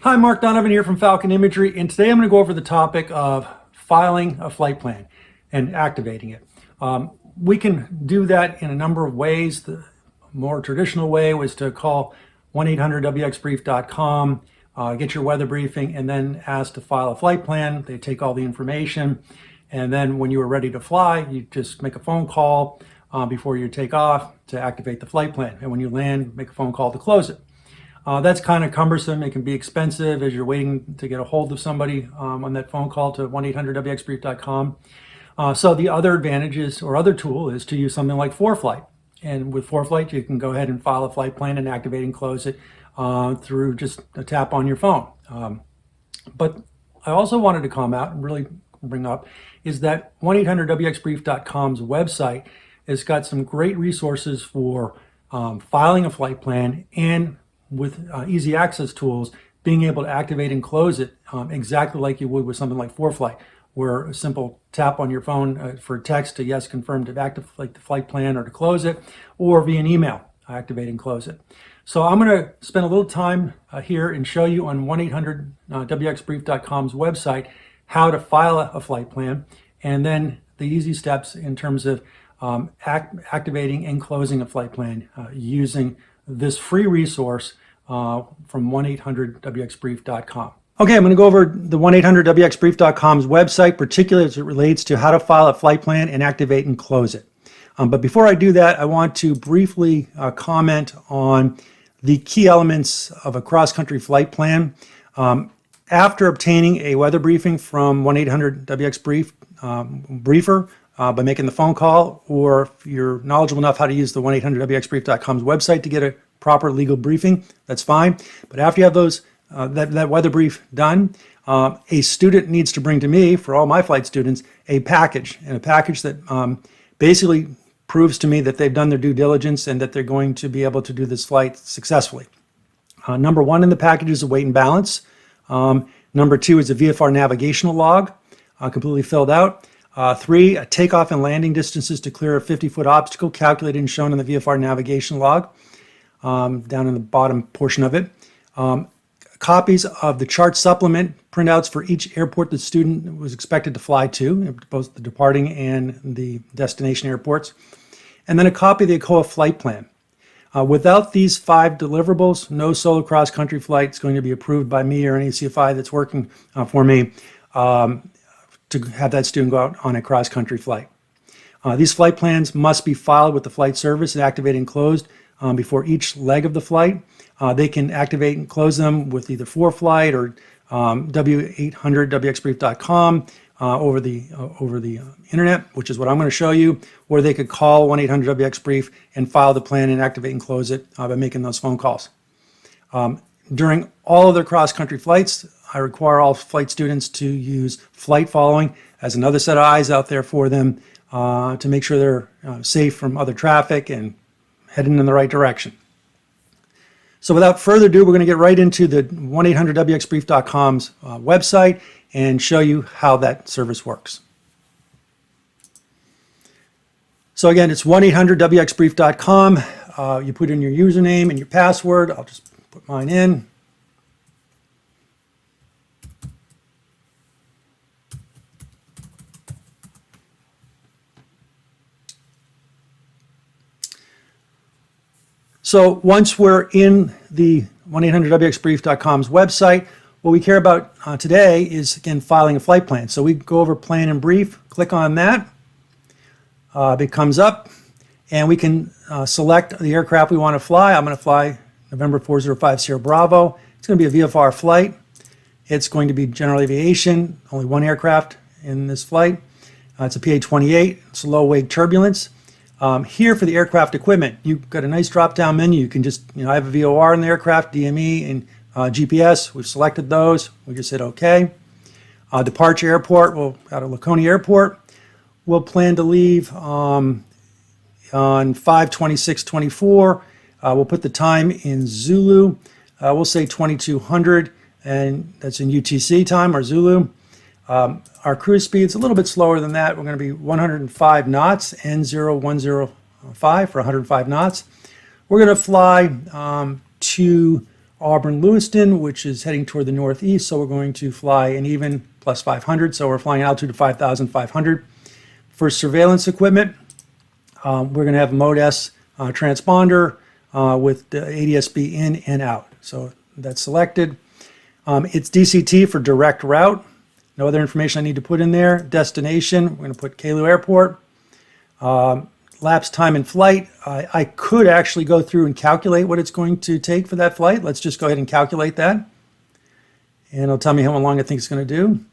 Hi, Mark Donovan here from Falcon Imagery, and today I'm going to go over the topic of filing a flight plan and activating it. We can do that in a number of ways. The more traditional way was to call 1-800-WXBrief.com, get your weather briefing, and then ask to file a flight plan. They take all the information, and then when you are ready to fly, you just make a phone call before you take off to activate the flight plan. And when you land, make a phone call to close it. That's kind of cumbersome. It can be expensive as you're waiting to get a hold of somebody on that phone call to 1-800-WXBrief.com. So the other advantages or other tool is to use something like ForeFlight. And with ForeFlight, you can go ahead and file a flight plan and activate and close it through just a tap on your phone. But I also wanted to comment and really bring up is that 1-800-WXBrief.com's website has got some great resources for filing a flight plan and with easy access tools, being able to activate and close it exactly like you would with something like ForeFlight, where a simple tap on your phone for text to yes, confirm to activate the flight plan or to close it, or via an email, activate and close it. So I'm going to spend a little time here and show you on 1-800-WXBrief.com's website how to file a flight plan, and then the easy steps in terms of activating and closing a flight plan using this free resource from 1-800-WXBrief.com. Okay, I'm going to go over the 1-800-WXBrief.com's website, particularly as it relates to how to file a flight plan and activate and close it. But before I do that, I want to briefly comment on the key elements of a cross-country flight plan. After obtaining a weather briefing from 1-800-WXBrief briefer, by making the phone call, or if you're knowledgeable enough how to use the 1-800-WXBrief.com's website to get a proper legal briefing, that's fine. But after you have those that weather brief done, a student needs to bring to me, for all my flight students, a package, and a package that basically proves to me that they've done their due diligence and that they're going to be able to do this flight successfully. Number one in the package is a weight and balance. Number two is a VFR navigational log, completely filled out. 3, takeoff and landing distances to clear a 50-foot obstacle calculated and shown in the VFR navigation log, down in the bottom portion of it. Copies of the chart supplement printouts for each airport the student was expected to fly to, both the departing and the destination airports. And then a copy of the ACOA flight plan. Without these 5 deliverables, no solo cross-country flight is going to be approved by me or any CFI that's working for me to have that student go out on a cross-country flight. These flight plans must be filed with the flight service and activated and closed before each leg of the flight. They can activate and close them with either ForeFlight or W800WXBrief.com over the internet, which is what I'm going to show you, or they could call 1-800-WXBrief and file the plan and activate and close it by making those phone calls. During all of their cross-country flights, I require all flight students to use flight following as another set of eyes out there for them to make sure they're safe from other traffic and heading in the right direction. So without further ado, we're going to get right into the 1-800-WXBrief.com's website and show you how that service works. So again, it's 1-800-WXBrief.com. You put in your username and your password. I'll just put mine in. So once we're in the 1-800-WXBrief.com's website, what we care about today is, again, filing a flight plan. So we go over plan and brief, click on that. It comes up, and we can select the aircraft we want to fly. I'm going to fly November 405 Sierra Bravo. It's going to be a VFR flight. It's going to be general aviation, only one aircraft in this flight. It's a PA-28. It's low wake turbulence. Here for the aircraft equipment, you've got a nice drop-down menu. You can just, I have a VOR in the aircraft, DME, and GPS. We've selected those. We just hit OK. Departure airport, we'll out of Laconia Airport. We'll plan to leave on 5/26/24. We'll put the time in Zulu. We'll say 2200, and that's in UTC time or Zulu. Our cruise speed's a little bit slower than that. We're going to be 105 knots, N0105 for 105 knots. We're going to fly to Auburn Lewiston, which is heading toward the northeast, so we're going to fly an even plus 500, so we're flying altitude of 5,500. For surveillance equipment, we're going to have a Mode S transponder with the ADS-B in and out. So that's selected. It's DCT for direct route. No other information I need to put in there. Destination, we're going to put Kalu Airport. Lapse time in flight, I could actually go through and calculate what it's going to take for that flight. Let's just go ahead and calculate that. And it'll tell me how long I think it's going to do.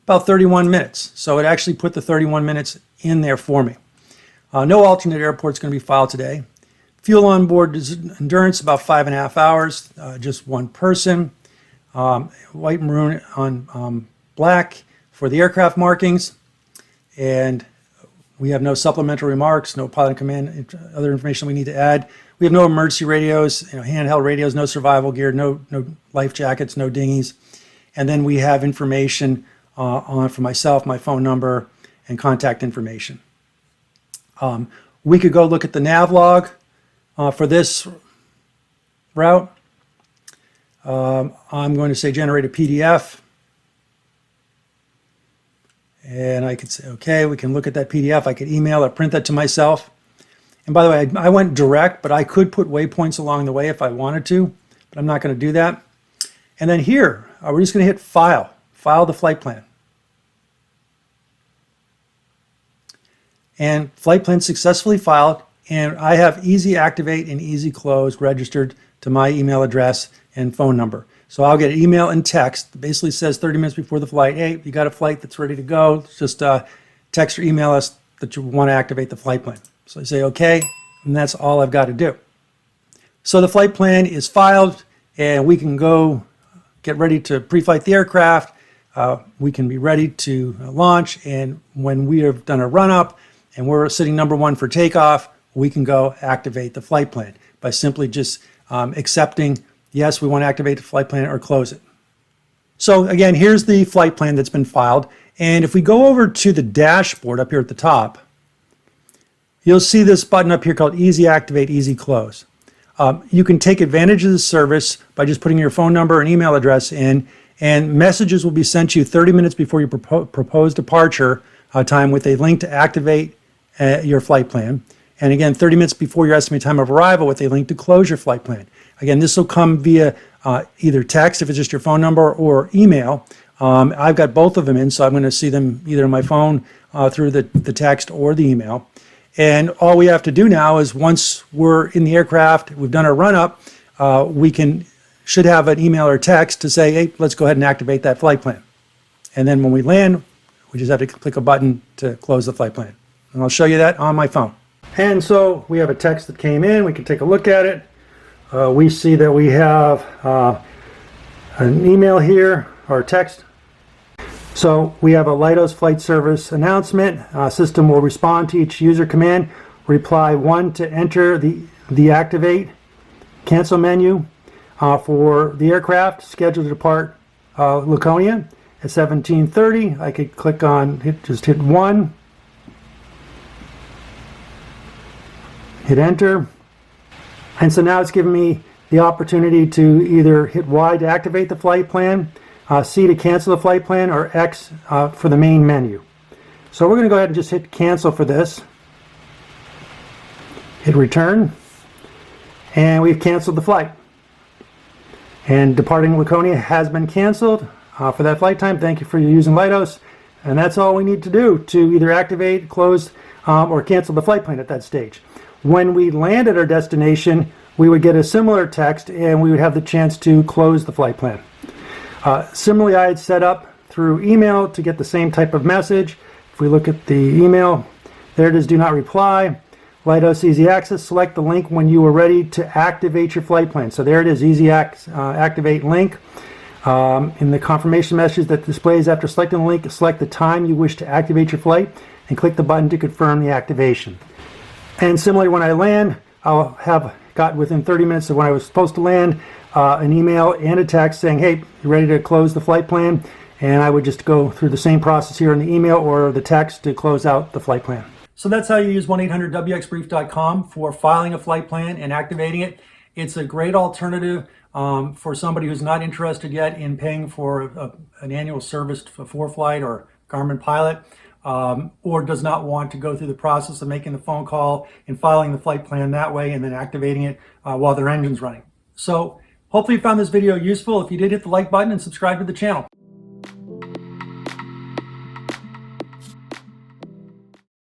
About 31 minutes. So it actually put the 31 minutes in there for me. No alternate airport's going to be filed today. Fuel on board endurance, about 5.5 hours, just one person. White, maroon on black for the aircraft markings. And we have no supplemental remarks, no pilot and command, other information we need to add. We have no emergency radios, handheld radios, no survival gear, no life jackets, no dinghies. And then we have information for myself, my phone number, and contact information. We could go look at the nav log for this route. I'm going to say generate a PDF. And I could say, okay, we can look at that PDF. I could email or print that to myself. And by the way, I went direct, but I could put waypoints along the way if I wanted to, but I'm not going to do that. And then here, we're just going to hit File the flight plan. And flight plan successfully filed, and I have Easy Activate and Easy Close registered to my email address and phone number. So I'll get an email and text that basically says 30 minutes before the flight, hey, you got a flight that's ready to go. Just text or email us that you want to activate the flight plan. So I say, okay, and that's all I've got to do. So the flight plan is filed, and we can go get ready to pre-flight the aircraft. We can be ready to launch, and when we have done a run-up and we're sitting number one for takeoff, we can go activate the flight plan by simply just accepting, yes, we want to activate the flight plan or close it. So again, here's the flight plan that's been filed. And if we go over to the dashboard up here at the top, you'll see this button up here called Easy Activate, Easy Close. You can take advantage of this service by just putting your phone number and email address in, and messages will be sent to you 30 minutes before your proposed departure time with a link to activate your flight plan. And again, 30 minutes before your estimated time of arrival with a link to close your flight plan. Again, this will come via either text, if it's just your phone number, or email. I've got both of them in, so I'm going to see them either on my phone through the text or the email. And all we have to do now is once we're in the aircraft, we've done our run-up, we should have an email or text to say, hey, let's go ahead and activate that flight plan. And then when we land, we just have to click a button to close the flight plan. And I'll show you that on my phone. And so we have a text that came in. We can take a look at it. We see that we have an email here, or text. So we have a Leidos flight service announcement. System will respond to each user command. Reply 1 to enter the activate cancel menu for the aircraft scheduled to depart Laconia at 17:30. I could click on, just hit 1. Hit enter. And so now it's giving me the opportunity to either hit Y to activate the flight plan, C to cancel the flight plan, or X for the main menu. So we're going to go ahead and just hit cancel for this. Hit return. And we've canceled the flight. And departing Laconia has been canceled for that flight time. Thank you for using Leidos. And that's all we need to do to either activate, close, or cancel the flight plan at that stage. When we land at our destination, we would get a similar text and we would have the chance to close the flight plan. Similarly, I had set up through email to get the same type of message. If we look at the email, there it is, do not reply. Leidos Easy Access, select the link when you are ready to activate your flight plan. So there it is, Easy Activate link. In the confirmation message that displays after selecting the link, select the time you wish to activate your flight and click the button to confirm the activation. And similarly, when I land, I'll have got within 30 minutes of when I was supposed to land an email and a text saying, hey, you ready to close the flight plan? And I would just go through the same process here in the email or the text to close out the flight plan. So that's how you use 1-800-WXBrief.com for filing a flight plan and activating it. It's a great alternative for somebody who's not interested yet in paying for an annual service for ForeFlight or Garmin Pilot, or does not want to go through the process of making the phone call and filing the flight plan that way and then activating it while their engine's running. So hopefully you found this video useful. If you did, hit the like button and subscribe to the channel.